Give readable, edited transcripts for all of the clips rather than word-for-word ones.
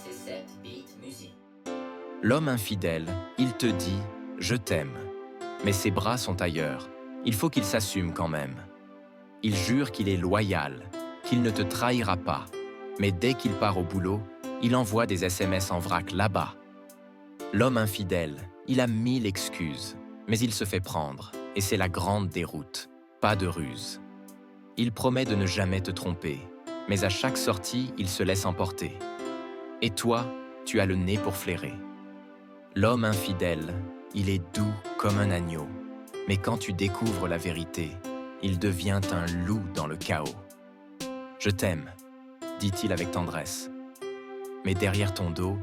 C7 Beat Music. L'homme infidèle, il te dit « je t'aime », mais ses bras sont ailleurs. Il faut qu'il s'assume quand même. Il jure qu'il est loyal, qu'il ne te trahira pas, mais dès qu'il part au boulot, il envoie des SMS en vrac là-bas. L'homme infidèle, il a 1000 excuses, mais il se fait prendre, et c'est la grande déroute, pas de ruse. Il promet de ne jamais te tromper, mais à chaque sortie, il se laisse emporter. Et toi, tu as le nez pour flairer. L'homme infidèle, il est doux comme un agneau, mais quand tu découvres la vérité, il devient un loup dans le chaos. « Je t'aime », dit-il avec tendresse, mais derrière ton dos,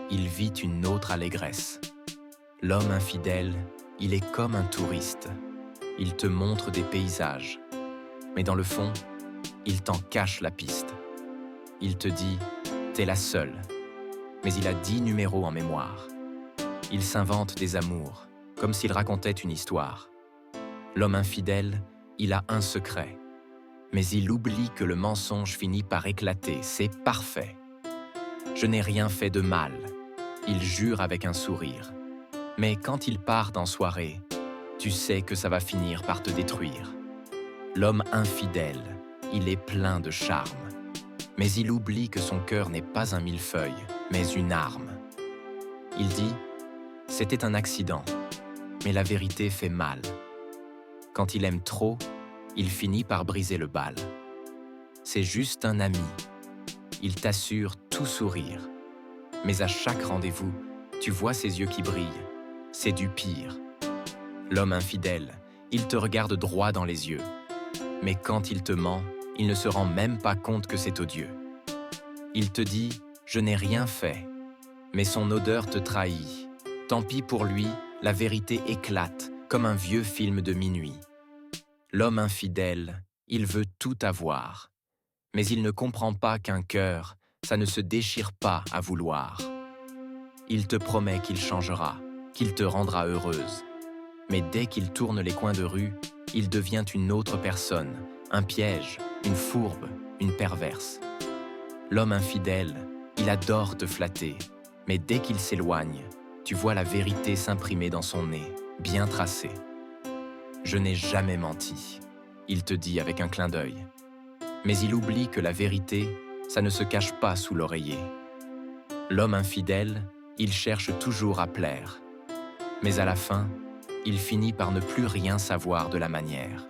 il vit une autre allégresse. L'homme infidèle, il est comme un touriste. Il te montre des paysages, mais dans le fond, il t'en cache la piste. Il te dit « t'es la seule », mais il a 10 numéros en mémoire. Il s'invente des amours, comme s'il racontait une histoire. L'homme infidèle, il a un secret, mais il oublie que le mensonge finit par éclater, c'est parfait. Je n'ai rien fait de mal, il jure avec un sourire. Mais quand il part en soirée, tu sais que ça va finir par te détruire. L'homme infidèle, il est plein de charme, mais il oublie que son cœur n'est pas un millefeuille, mais une arme. Il dit « c'était un accident », mais la vérité fait mal. Quand il aime trop, il finit par briser le bal. C'est juste un ami. Il t'assure tout sourire. Mais à chaque rendez-vous, tu vois ses yeux qui brillent. C'est du pire. L'homme infidèle, il te regarde droit dans les yeux. Mais quand il te ment, il ne se rend même pas compte que c'est odieux. Il te dit « je n'ai rien fait », mais son odeur te trahit. Tant pis pour lui, la vérité éclate comme un vieux film de minuit. L'homme infidèle, il veut tout avoir, mais il ne comprend pas qu'un cœur, ça ne se déchire pas à vouloir. Il te promet qu'il changera, qu'il te rendra heureuse. Mais dès qu'il tourne les coins de rue, il devient une autre personne, un piège, une fourbe, une perverse. L'homme infidèle, il adore te flatter, mais dès qu'il s'éloigne, tu vois la vérité s'imprimer dans son nez, bien tracée. Je n'ai jamais menti, il te dit avec un clin d'œil. Mais il oublie que la vérité, ça ne se cache pas sous l'oreiller. L'homme infidèle, il cherche toujours à plaire. Mais à la fin, il finit par ne plus rien savoir de la manière.